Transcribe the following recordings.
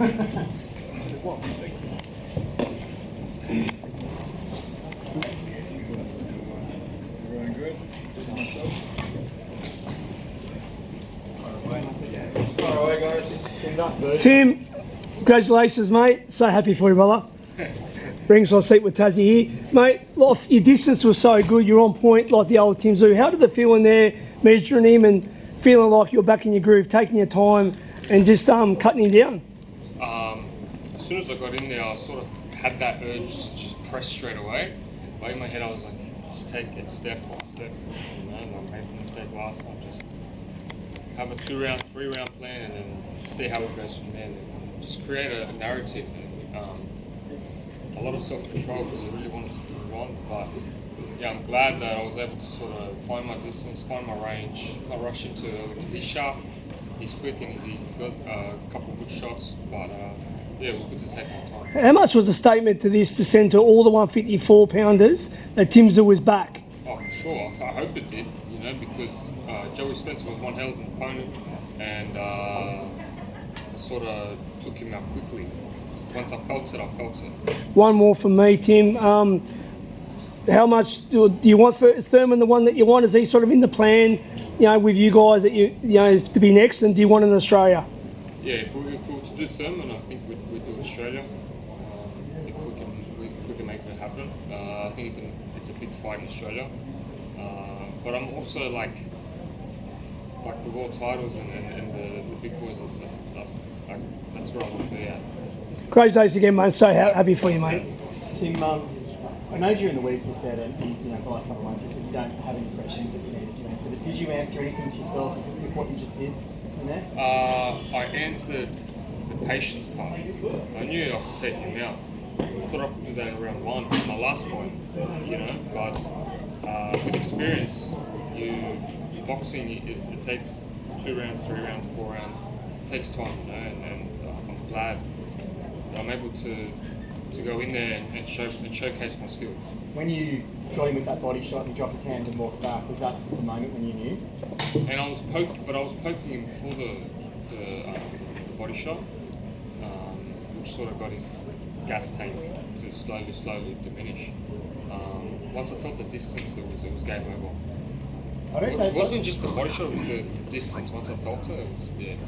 Everyone good? All right, guys. Tim, congratulations, mate. So happy for you, brother. Ringside seat with Tszyu here. Mate, your distance was so good. You're on point like the old Tim Tszyu. How did it feel in there, measuring him and feeling like you're back in your groove, taking your time and just cutting him down? As soon as I got in there, I sort of had that urge to just press straight away. But in my head, I was like, just take it step by step. You know, I made a mistake last time. Just have a 2-round, 3-round plan and then see how it goes from there. And just create a narrative and a lot of self-control because I really wanted to prove on. But yeah, I'm glad that I was able to sort of find my distance, find my range, not rush into it because he's sharp, he's quick, and he's got a couple of good shots. But yeah, it was good to take my time. How much was the statement to this to send to all the 154-pounders that Tim Tszyu was back? Oh, for sure. I hope it did, you know, because Joey Spencer was one hell of an opponent and sort of took him out quickly. Once I felt it, I felt it. One more from me, Tim. How much do you want for Thurman? The one that you want, is he sort of in the plan, you know, with you guys that you know to be next? And do you want in Australia? Yeah, if we were to do Thurman, I think we'd do Australia. If we can make it happen, I think it's a big fight in Australia. But I'm also like the world titles and the big boys. That's where I want to be at. Great days again, mate. So happy for you, mate. Tim, I know during the week you said, and you know, for the last couple of months, you said you don't have any questions that you needed to answer. But did you answer anything to yourself with what you just did in there? I answered the patience part. I knew I could take him out. I thought I could do that in round 1, my last fight, you know. But with experience, boxing it takes 2 rounds, 3 rounds, 4 rounds. It takes time, you know, and I'm glad that I'm able to go in there and showcase my skills. When you got him with that body shot and he dropped his hands and walked back, was that the moment when you knew? And I was poking him before the body shot, which sort of got his gas tank to slowly diminish. Once I felt the distance, it was game over. It wasn't just the body shot; it was the distance. Once I felt it, was finished.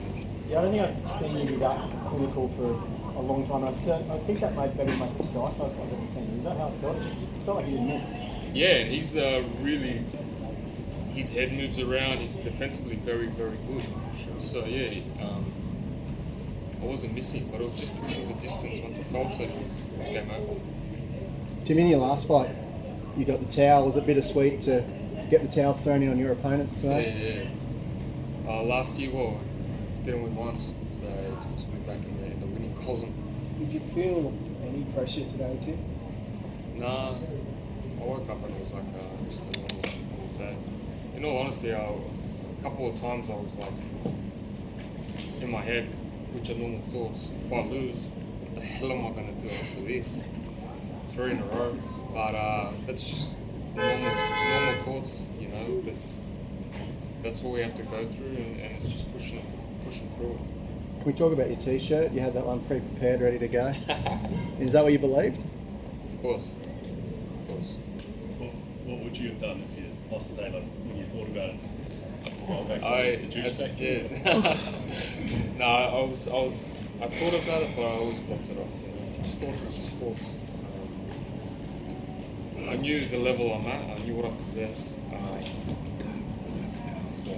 Yeah, I don't think I've seen you be that clinical for a long time. I think that might be the most precise I've ever seen you. Is that how it felt? It felt like he didn't miss. Yeah, he's really. His head moves around. He's defensively very, very good. So yeah, I wasn't missing, but it was just pushing the distance. Once I felt it, it was game over. Jim, in your last fight, you got the towel. Was it bittersweet to get the towel thrown in on your opponent? So? Yeah. Last year, didn't win once, so it took me back in the winning column. Did you feel any pressure today, Tim? Nah, I woke up and it was like just a normal day. In all honesty, a couple of times I was like in my head, which are normal thoughts. If I lose, what the hell am I going to do after this? 3 in a row. But that's just normal thoughts, you know. That's what we have to go through, and it's just pushing through it. Can we talk about your T-shirt? You had that one pre-prepared, ready to go. Is that what you believed? Of course. What would you have done if you lost today, like when you thought about it? No, I thought about it, but I always blocked it off. You know? Thoughts are just thoughts. I knew the level I'm at. I knew what I possess. So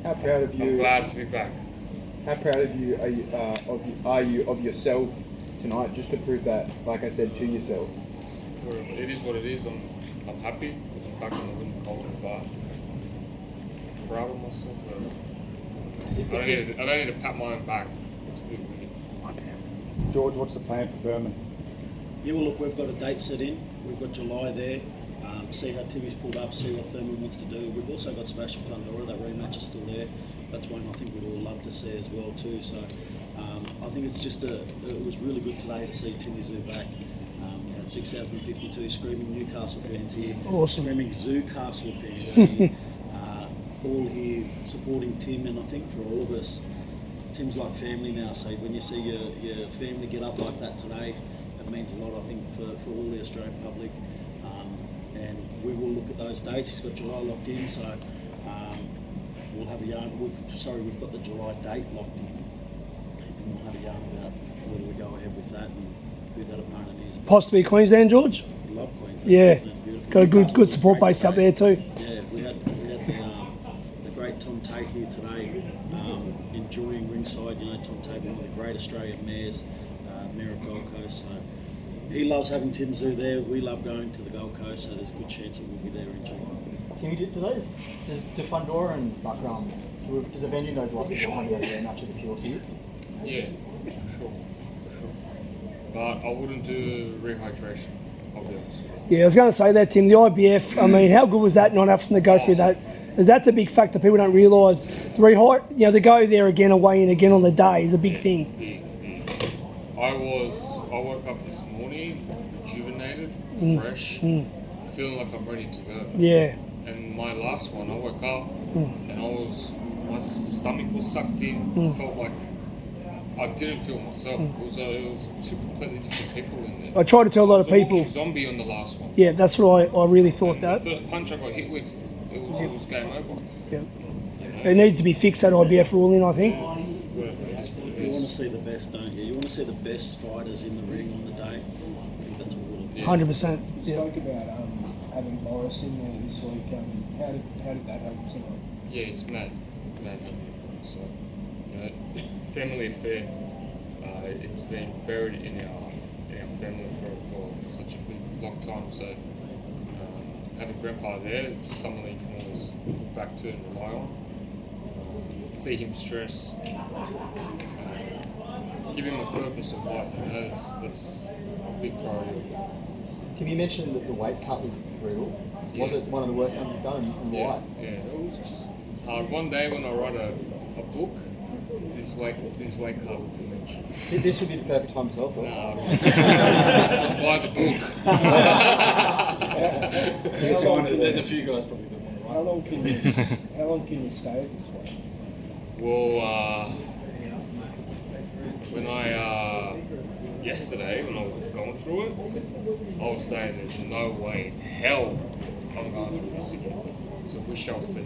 How proud of you? I'm glad to be back. How proud of you are you of yourself tonight? Just to prove that, like I said, to yourself. It is what it is. I'm happy. I'm back in the winning column, but I'm proud of myself. I don't need to pat my own back. It's a bit weird. George, what's the plan for Thurman? Yeah, well, look, we've got a date set in. We've got July there. See how Timmy's pulled up, see what Thurman wants to do. We've also got Sebastian Fundora. That rematch is still there. That's one I think we'd all love to see as well too. So I think it's just it was really good today to see Tim Tszyu back. We had 6,052 screaming Newcastle fans here. Awesome. Screaming Zoocastle fans here. All here supporting Tim, and I think for all of us, Tim's like family now. So when you see your family get up like that today, it means a lot, I think, for all the Australian public. And we will look at those dates. He's got July locked in, so we'll have a yarn. We've got the July date locked in, and we'll have a yarn about whether we go ahead with that and who that opponent is. Possibly Queensland, George. We love Queensland. Yeah, Queensland's beautiful. got a good Newcastle's support great base up today. there too. Yeah, we had the great Tom Tate here today, enjoying ringside. You know, Tom Tate, one of the great Australian mayors, mayor of Gold Coast. So he loves having Tim Tszyu there. We love going to the Gold Coast, so there's a good chance that we'll be there in June. Timmy, do Fundora and Buckram, does avenging those losses behind the other matches appeal to you? Yeah, for sure. But I wouldn't do rehydration, I'll be honest with you. Yeah, I was going to say that, Tim. The IBF. I mean, how good was that? Not having to go through that. Because that's a big factor. People don't realise. To go there again and weigh in again on the day is a big thing. Yeah. I woke up this morning rejuvenated, fresh, feeling like I'm ready to go. Yeah. And my last one, I woke up and my stomach was sucked in. Felt like I didn't feel myself. It was two completely different people in there. I try to tell a lot of I was a people. walking zombie on the last one. Yeah, that's what I really thought And that. the first punch I got hit with, it was game over. Yeah. It needs to be fixed, that IBF ruling, I think. You want to see the best, don't you? You want to see the best fighters in the ring on the day. I think that's what we'll do. 100%. You Yeah. spoke about having Morris in there this week. How did that help tonight? Yeah, it's mad. So, family affair. It's been buried in our family for such a long time. So, having Grandpa there, just someone that you can always look back to and rely on. See him stress. Give him a purpose of life. That's a big priority. Tim, you mentioned that the weight cut was brutal. Was it one of the worst ones you've done, and why? Yeah, it was just hard. One day when I write a book, this weight cut would be mentioned. This would be the perfect time to sell, so. Buy the book. There's a few guys probably that want to. How long can you stay at this weight? Well, when yesterday when I was going through it, I was saying there's no way in hell I'm going through this again. So we shall see.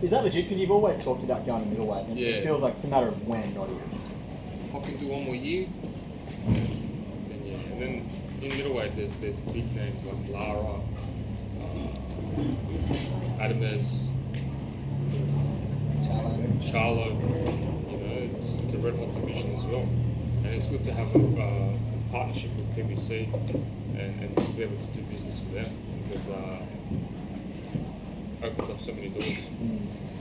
Is that legit? Because you've always talked about going to middleweight, and Yeah. it feels like it's a matter of when, not if. If I can do one more year, then yeah. And then in middleweight, there's big names like Lara, Adames, Charlo. It's a red hot division as well, and it's good to have a partnership with PBC and be able to do business with them because opens up so many doors.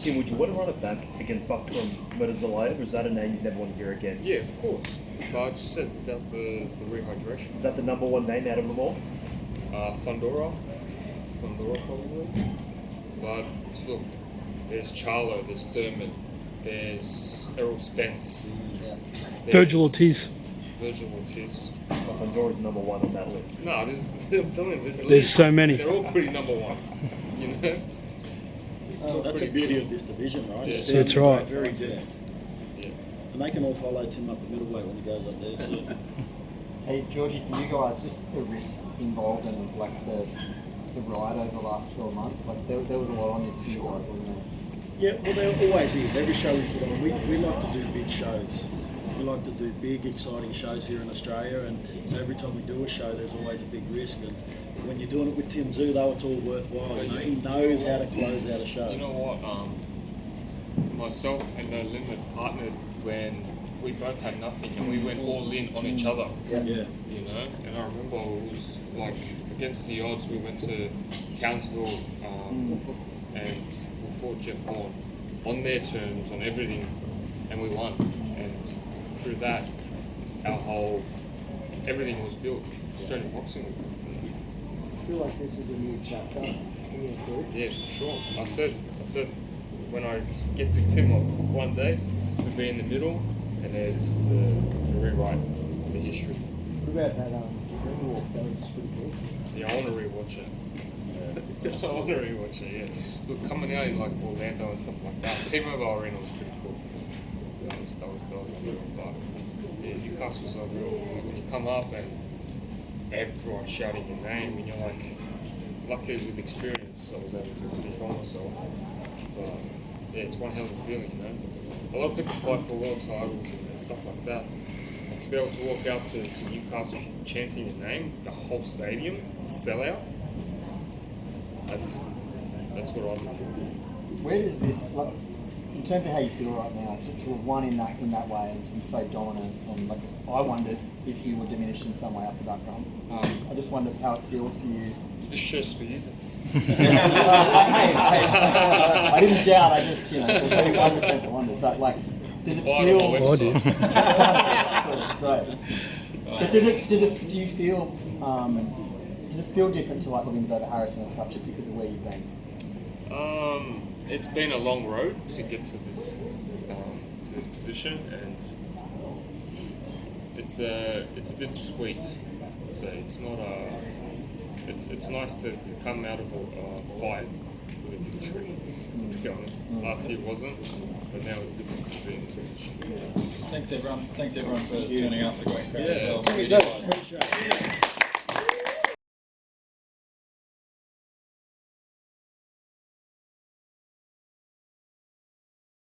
Tim, would you want to run it back against Buckram Metazoyev, or is that a name you never want to hear again? Yeah, of course. But I just said about the rehydration. Is that the number one name out of them all? Fundora probably. But look, there's Charlo, there's Thurman, there's Errol Spence, Virgil Ortiz. But Pandora's number one on that list. No, I'm telling you, there's There's so many. They're all pretty number one, you know. So that's the beauty of this division, right? Yeah. It's That's right. Very good. Yeah. And they can all follow Tim up at middleweight when he goes up there too. Hey, Georgie, for you guys, just the risk involved in like the ride over the last 12 months, like there was a lot on this for you guys, wasn't there? Yeah, well, there always is. Every show we put on, we like to do big shows. We like to do big, exciting shows here in Australia, and so every time we do a show, there's always a big risk. And when you're doing it with Tim Tszyu, though, it's all worthwhile. You know, he knows how to close out a show. You know what? Myself and No Limit partnered when we both had nothing and we went all in on each other. Yeah. You know, and I remember it was like against the odds. We went to Townsville and we fought Jeff Horn on their terms, on everything, and we won. And through that, everything was built. Australian boxing. I feel like this is a new chapter in your career. Yeah, for sure. I said when I get to Tim one day, it's to be in the middle, and it's to rewrite the history. What about that ring walk? That was pretty cool. Yeah, I want to rewatch it. I want to rewatch it. Yeah. Look, coming out in like Orlando and stuff like that. T-Mobile Arena was pretty cool. Yeah, that was unreal. But yeah, Newcastle's unreal. When you come up and everyone's shouting your name, and you're like, luckily with experience, I was able to control myself. But yeah, it's one hell of a feeling, you know. A lot of people fight for world titles and stuff like that. And to be able to walk out to Newcastle chanting your name, the whole stadium, sellout, that's what I'm looking for. Where does this, like, in terms of how you feel right now, to have won in that way and to be so dominant, and like, I wondered if you were diminished in some way after that run. I just wondered how it feels for you. This shirt's for you. Hey, I didn't doubt. I just, there's maybe 1% that wondered. But like, does it Buy it feel? on my website. Right. But do you feel? Does it feel different to like the wins over Harrison and stuff, just because of where you've been? It's been a long road to get to this position, and it's a bit sweet. So it's not It's nice to come out of a fight with a victory, to be honest. Last year wasn't, but now it's to be in this position. Thanks everyone for turning up. A great crowd. Yeah. As well. Appreciate it.